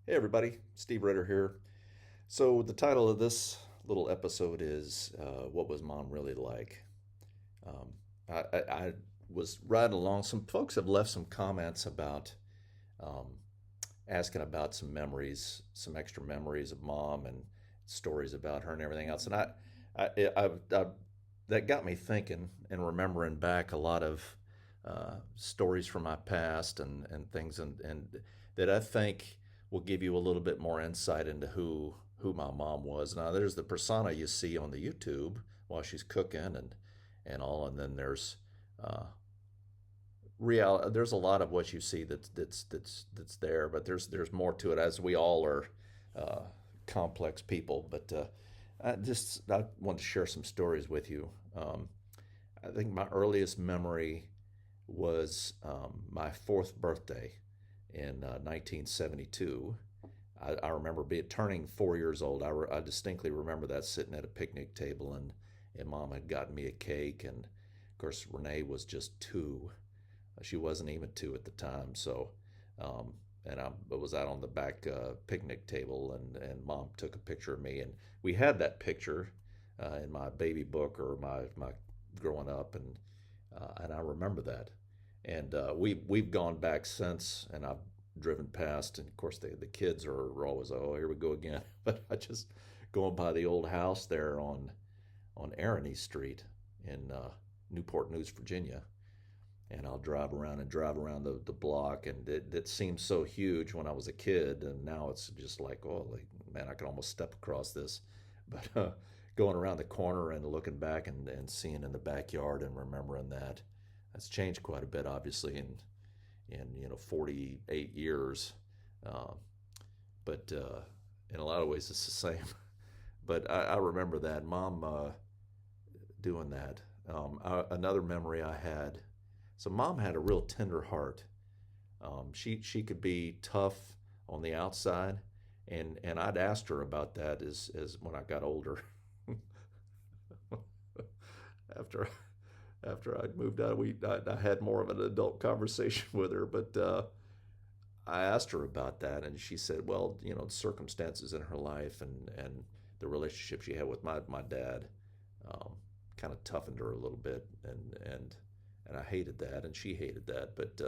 Hey everybody, Steve Ritter here. So the title of this little episode is "What Was Mom Really Like?" Um, I was riding along. Some folks have left some comments about um, asking about some memories, some extra memories of mom and stories about her and everything else. And I that got me thinking and remembering back a lot of stories from my past and things and that I think will give you a little bit more insight into who my mom was. Now there's the persona you see on the YouTube while she's cooking and all, and then there's uh, real. There's a lot of what you see that's there, but there's more to it, as we all are uh, complex people. But I want to share some stories with you. I think my earliest memory was my fourth birthday in 1972. I remember turning 4 years old. I distinctly remember that, sitting at a picnic table, and mom had gotten me a cake. And of course, Renee was just two. She wasn't even two at the time. So, um, and I was out on the back picnic table, and mom took a picture of me. And we had that picture in my baby book, or my growing up. And I remember that. And we've gone back since, and I've driven past, and of course the kids are always, oh, here we go again. But I just going by the old house there on Arony Street in Newport News, Virginia, and I'll drive around and drive around the block, and it seemed so huge when I was a kid, and now it's just like, oh, like, man, I can almost step across this. But going around the corner and looking back and seeing in the backyard and remembering that's changed quite a bit, obviously, in 48 years. Uh, but in a lot of ways, it's the same. But I remember that mom doing that. Another memory I had. So mom had a real tender heart. She could be tough on the outside, and I'd asked her about that as when I got older. after after I'd moved out, I had more of an adult conversation with her, but I asked her about that, and she said, well, circumstances in her life and the relationship she had with my dad um, kind of toughened her a little bit, and I hated that, and she hated that. But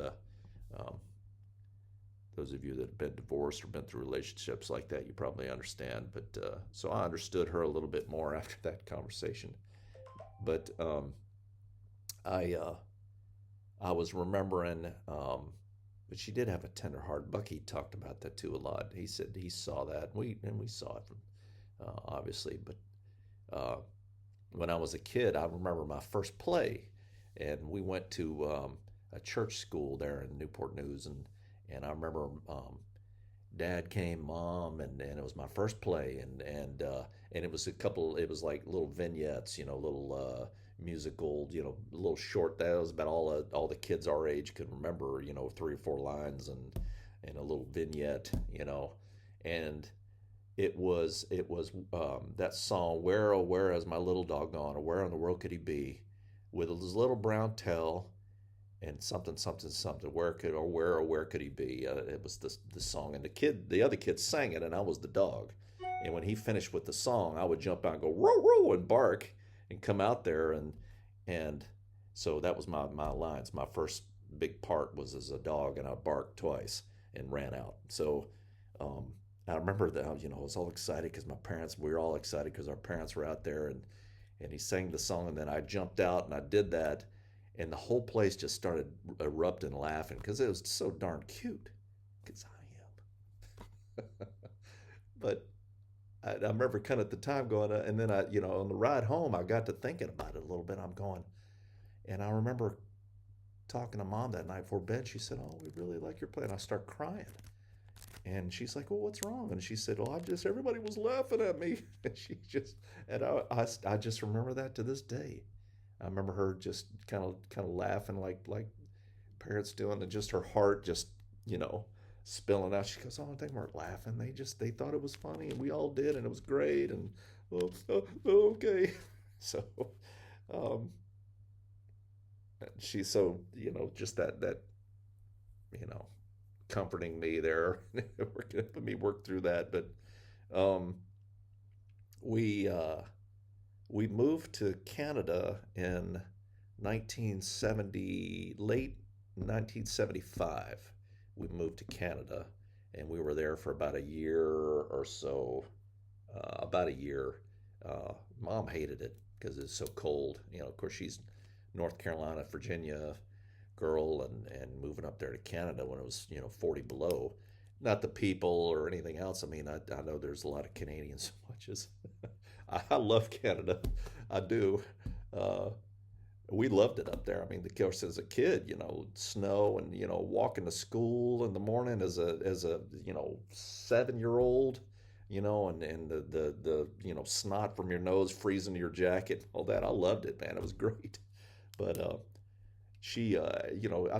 those of you that have been divorced or been through relationships like that, you probably understand. But so I understood her a little bit more after that conversation. But I I was remembering, but she did have a tender heart. Bucky talked about that too a lot. He said he saw that. We saw it, obviously. But uh, when I was a kid, I remember my first play, and we went to a church school there in Newport News, and I remember dad came, mom, and it was my first play, and it was it was like little vignettes, little musical, little short. That was about all the kids our age could remember, three or four lines and a little vignette, and it was that song, "Where oh where is my little dog gone, or where in the world could he be, with his little brown tail and something something something, where could he be?" It was the song, and the other kids sang it, and I was the dog. And when he finished with the song, I would jump out and go row row and bark and come out there, and so that was my lines. My first big part was as a dog, and I barked twice and ran out. So um, I remember that, I was all excited because we were all excited because our parents were out there, and he sang the song, and then I jumped out and I did that, and the whole place just started erupting laughing because it was so darn cute. Because I am. But I remember kind of at the time going, and then on the ride home, I got to thinking about it a little bit. I'm going, and I remember talking to mom that night before bed. She said, "Oh, we really like your play," and I start crying. And she's like, "Well, what's wrong?" And she said, "Well, everybody was laughing at me." And I just remember that to this day. I remember her just kind of laughing like parents doing, and just her heart just you know spilling out. She goes, "Oh, they weren't laughing. They thought it was funny, and we all did, and it was great." And okay, so um, she so just that you know comforting me there, let me work through that. But um, we uh, we moved to Canada in 1970, late 1975. We moved to Canada, and we were there for about a year or so. About a year. Mom hated it because it's so cold. Of course, she's North Carolina, Virginia girl, and moving up there to Canada when it was 40 below. Not the people or anything else. I mean, I know there's a lot of Canadians, much as I love Canada. I do. Uh, we loved it up there. I mean, of course, as a kid, snow and walking to school in the morning as a 7-year old, and the snot from your nose freezing to your jacket, all that. I loved it, man. It was great. But I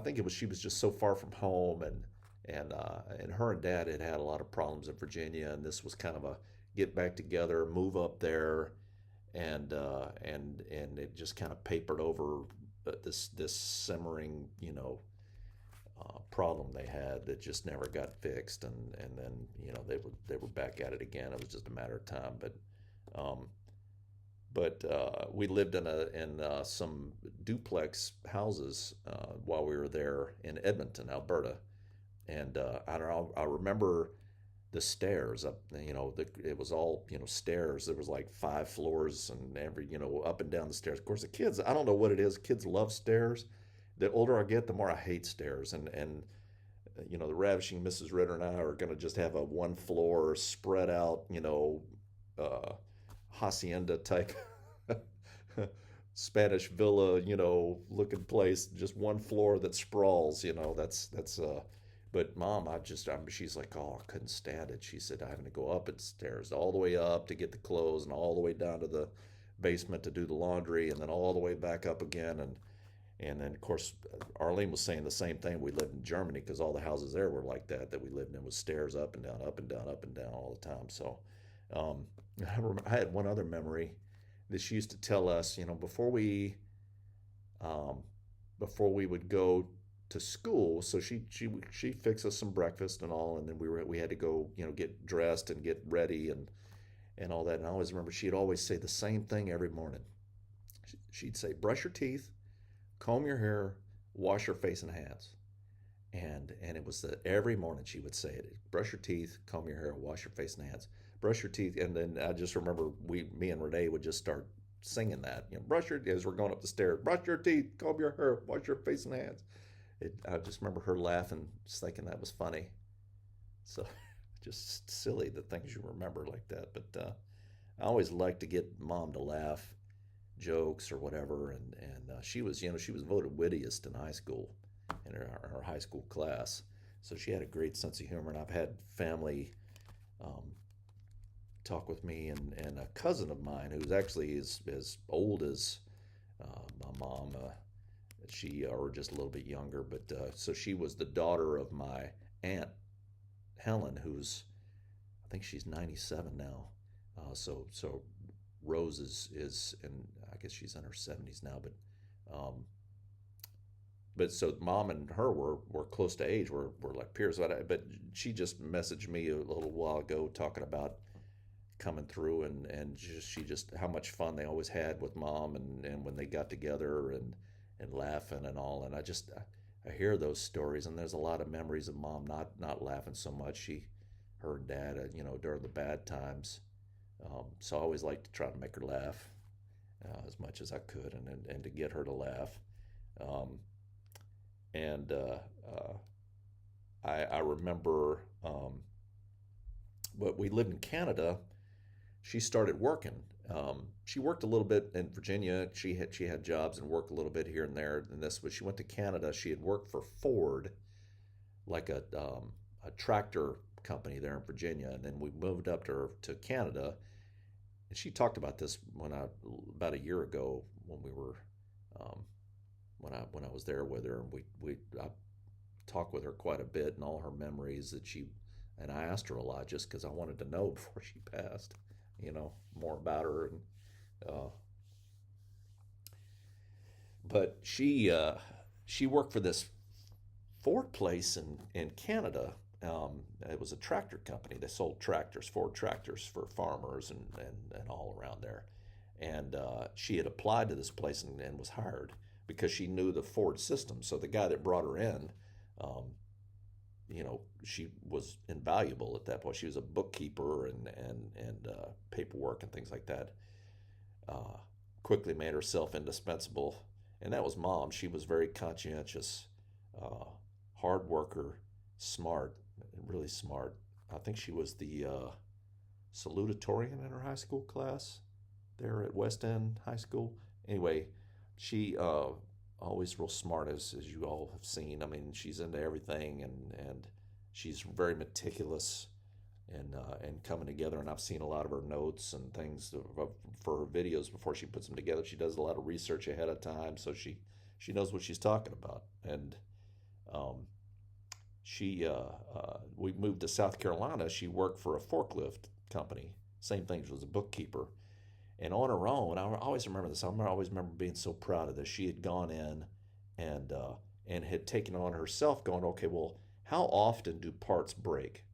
think it was she was just so far from home, and her and Dad had a lot of problems in Virginia, and this was kind of a get back together, move up there, and it just kind of papered over this simmering problem they had that just never got fixed, and then they were back at it again. It was just a matter of time, um, but we lived in some duplex houses while we were there in Edmonton, Alberta, and I don't know. I remember the stairs up. It was all stairs. There was like 5 floors, and every up and down the stairs. Of course, the kids. I don't know what it is. Kids love stairs. The older I get, the more I hate stairs, and the ravishing Mrs. Ritter and I are going to just have a 1 floor spread out, uh, hacienda type Spanish villa, looking place, just 1 floor that sprawls, that's. But mom, she's like, oh, I couldn't stand it. She said, having to go up the stairs, all the way up to get the clothes, and all the way down to the basement to do the laundry, and then all the way back up again, and then of course Arlene was saying the same thing. We lived in Germany because all the houses there were like that we lived in, was stairs up and down, up and down, up and down all the time. So um, I had one other memory that she used to tell us, um, before we would go to school. So she fixed us some breakfast and all, and then we had to go, get dressed and get ready and all that. And I always remember she'd always say the same thing every morning. She'd say, brush your teeth, comb your hair, wash your face and hands. And it was every morning she would say it. Brush your teeth, comb your hair, wash your face and hands. Brush your teeth. And then I just remember me and Renee would just start singing that. As we're going up the stairs, brush your teeth, comb your hair, wash your face and hands. I just remember her laughing, just thinking that was funny. So just silly the things you remember like that. But I always liked to get mom to laugh, jokes or whatever, and she was she was voted wittiest in high school in her high school class, so she had a great sense of humor. And I've had family um, talk with me, and a cousin of mine who's actually as old as my mom, she or just a little bit younger, but so she was the daughter of my aunt Helen, who's I think she's 97 now. So Rose is and I guess she's in her 70s now, um, but so mom and her were close to age, were like peers. But she just messaged me a little while ago talking about coming through, and she just how much fun they always had with mom, and when they got together and laughing and all. And I hear those stories, and there's a lot of memories of mom not laughing so much. Her and dad, during the bad times. So I always like to try to make her laugh as much as I could, and to get her to laugh. Um, and I remember, but we lived in Canada. She started working. She worked a little bit in Virginia. She had jobs and worked a little bit here and there. And this, but she went to Canada. She had worked for Ford, like a tractor company there in Virginia, and then we moved up to Canada. And she talked about this about a year ago when we were when I was there with her, and I talked with her quite a bit, and all her memories and I asked her a lot just because I wanted to know before she passed, more about her. And but she worked for this Ford place in Canada. It was a tractor company. They sold tractors, Ford tractors for farmers and all around there. And she had applied to this place and was hired because she knew the Ford system. So the guy that brought her in, um, she was invaluable at that point. She was a bookkeeper and paperwork and things like that. Uh, Quickly made herself indispensable, and that was mom. She was very conscientious, uh, hard worker, smart, really smart. I think she was the salutatorian in her high school class there at West End High School. Anyway, she always real smart as you all have seen. I mean, she's into everything and she's very meticulous and coming together. And I've seen a lot of her notes and things for her videos before she puts them together. She does a lot of research ahead of time, so she knows what she's talking about. And um, we moved to South Carolina. She worked for a forklift company. Same thing. She was a bookkeeper. And on her own, I always remember this. I always remember being so proud of this. She had gone in and uh, and had taken on herself, going, okay, well, how often do parts break?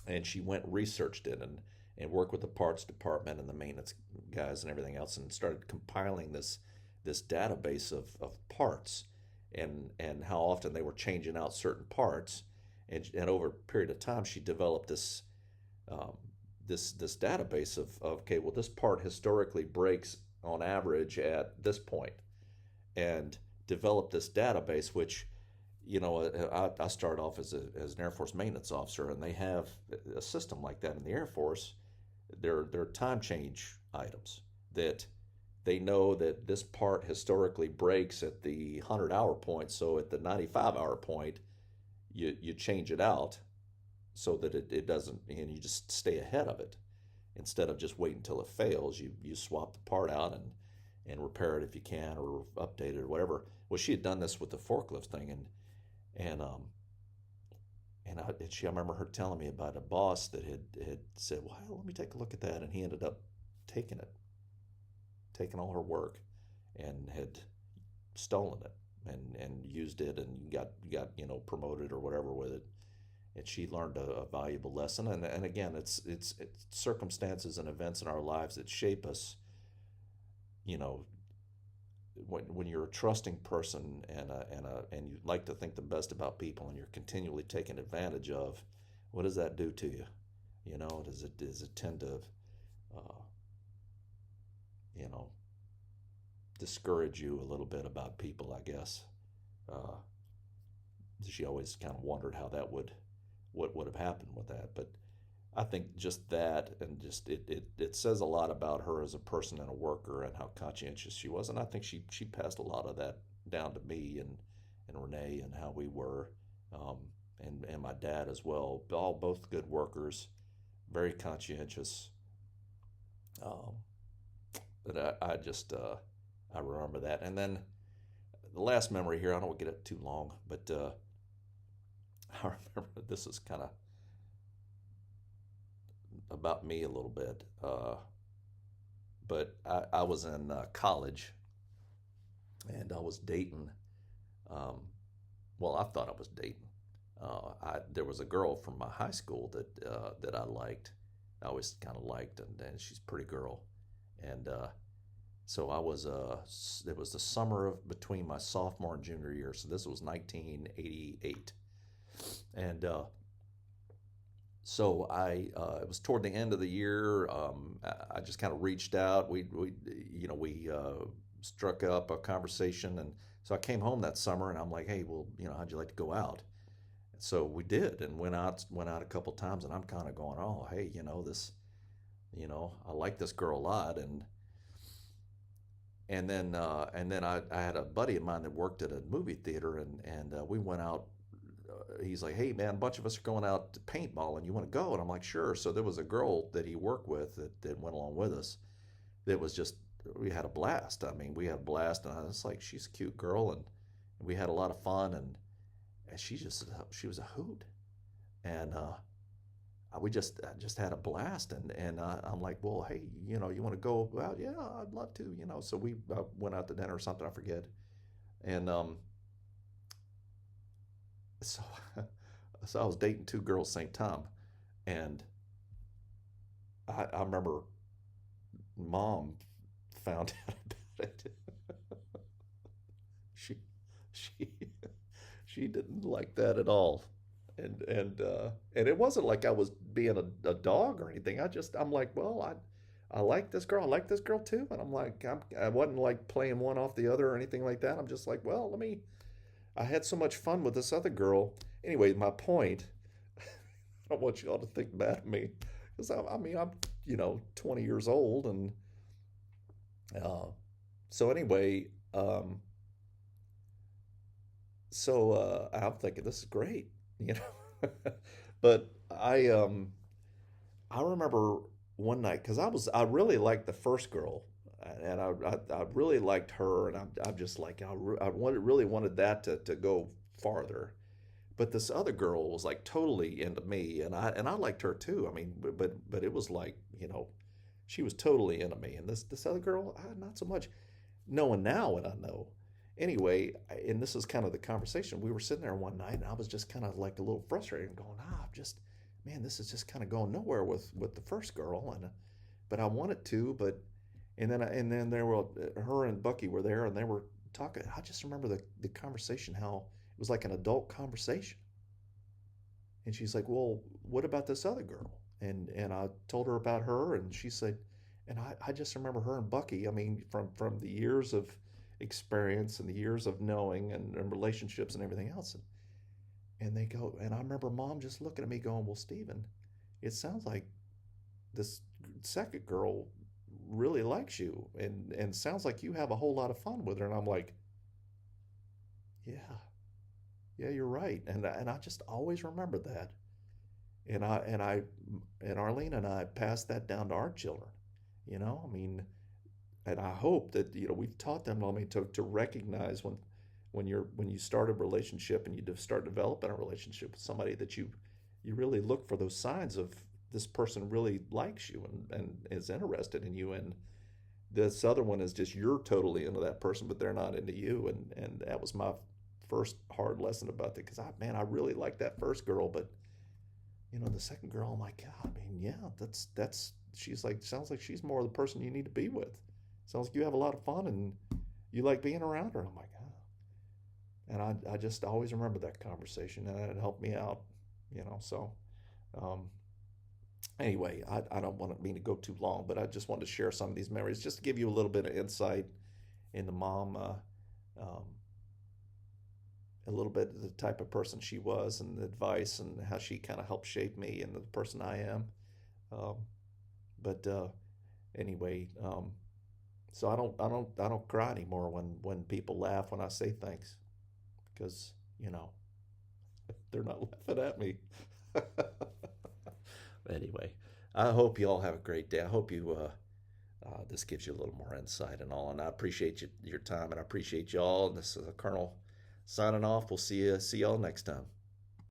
And she went and researched it and worked with the parts department and the maintenance guys and everything else and started compiling this database of parts and how often they were changing out certain parts. And over a period of time, she developed um, this database of okay, well, this part historically breaks on average at this point, and developed this database, which I started off as an Air Force maintenance officer, and they have a system like that in the Air Force. They're time change items that they know that this part historically breaks at the 100-hour point. So at the 95-hour point, you change it out so that it doesn't, and you just stay ahead of it instead of just waiting until it fails. You swap the part out and repair it if you can, or update it or whatever. Well, she had done this with the forklift thing, and I remember her telling me about a boss that had said, "Well, let me take a look at that," and he ended up taking it, taking all her work, and had stolen it and used it and got promoted or whatever with it. And she learned a valuable lesson. And again, it's circumstances and events in our lives that shape us. You know, when you're a trusting person and you like to think the best about people and you're continually taken advantage of, what does that do to you? Does it tend to uh, you know discourage you a little bit about people? I guess uh, she always kind of wondered how that what would have happened with that. But I think just that, and just it says a lot about her as a person and a worker and how conscientious she was. And I think she passed a lot of that down to me and Renee and how we were, um, and my dad as well. Both good workers, very conscientious. Um, but I just I remember that. And then the last memory here, I don't want to get it too long, but I remember this is kind of about me a little bit. But I was in college and I was dating. Um, well, I thought I was dating. There was a girl from my high school that I liked. I always kind of liked, and she's a pretty girl. And so it was the summer of between my sophomore and junior year. So this was 1988. And so it was toward the end of the year. I just kind of reached out. We struck up a conversation, and so I came home that summer, and I'm like, hey, well, how'd you like to go out? So we did, and went out a couple times, and I'm kind of going, oh, hey, this, I like this girl a lot, and then I had a buddy of mine that worked at a movie theater, and we went out. He's like, hey man, a bunch of us are going out to paintball, and you want to go? And I'm like, sure. So there was a girl that he worked with that went along with us. That was just We had a blast. I mean, we had a blast, and I was like, she's a cute girl, and we had a lot of fun, and she was a hoot, and I just had a blast, and I'm like, well, hey, you want to go out? Yeah, I'd love to, So we went out to dinner or something, I forget, and So, so I was dating two girls same time, and I remember mom found out about it. She she she didn't like that at all, and it wasn't like I was being a dog or anything. I'm like, well, I like this girl. I like this girl too, and I'm like, I wasn't like playing one off the other or anything like that. I'm just like, well, let me. I had so much fun with this other girl. Anyway, my point. I don't want you all to think bad of me, because I mean I'm 20 years old, and uh, so anyway, I'm thinking this is great, you know. But I remember one night because I really liked the first girl, and I really liked her, and I'm just like really wanted that to go farther. But this other girl was like totally into me, and I liked her too. I mean, but it was like, she was totally into me, and this other girl, not so much. Knowing now what I know. Anyway, and this is kind of the conversation. We were sitting there one night, and I was just kind of like a little frustrated, and going, I'm just, man, this is just kind of going nowhere with the first girl, and but I wanted to, but and then there were her and Bucky were there, and they were talking. I just remember the conversation, how it was like an adult conversation, and she's like, well, what about this other girl? And I told her about her, and she said, and I just remember her and Bucky. I mean, from the years of experience and the years of knowing and relationships and everything else. And they go, and I remember mom just looking at me going, well, Stephen, it sounds like this second girl really likes you, and sounds like you have a whole lot of fun with her. And I'm like, yeah, yeah, you're right. And I just always remember that. And Arlene and I passed that down to our children. I mean, and I hope that we've taught them. I mean, to recognize when you start a relationship and you start developing a relationship with somebody, that you really look for those signs of this person really likes you and is interested in you, and this other one is just you're totally into that person, but they're not into you. And that was my first hard lesson about that, because I really liked that first girl, but the second girl, I'm like, God, I mean, yeah, that's she's like, sounds like she's more the person you need to be with. Sounds like you have a lot of fun and you like being around her. I'm like, oh. And I just always remember that conversation, and it helped me out, So um, anyway, I don't want me to go too long, but I just wanted to share some of these memories just to give you a little bit of insight into mom, um, a little bit of the type of person she was, and the advice, and how she kind of helped shape me and the person I am. Um, but anyway, so I don't cry anymore when people laugh when I say thanks, because you know they're not laughing at me. Anyway, I hope you all have a great day. I hope this gives you a little more insight and all, and I appreciate your time, and I appreciate y'all. And this is the Colonel signing off. We'll see y'all next time.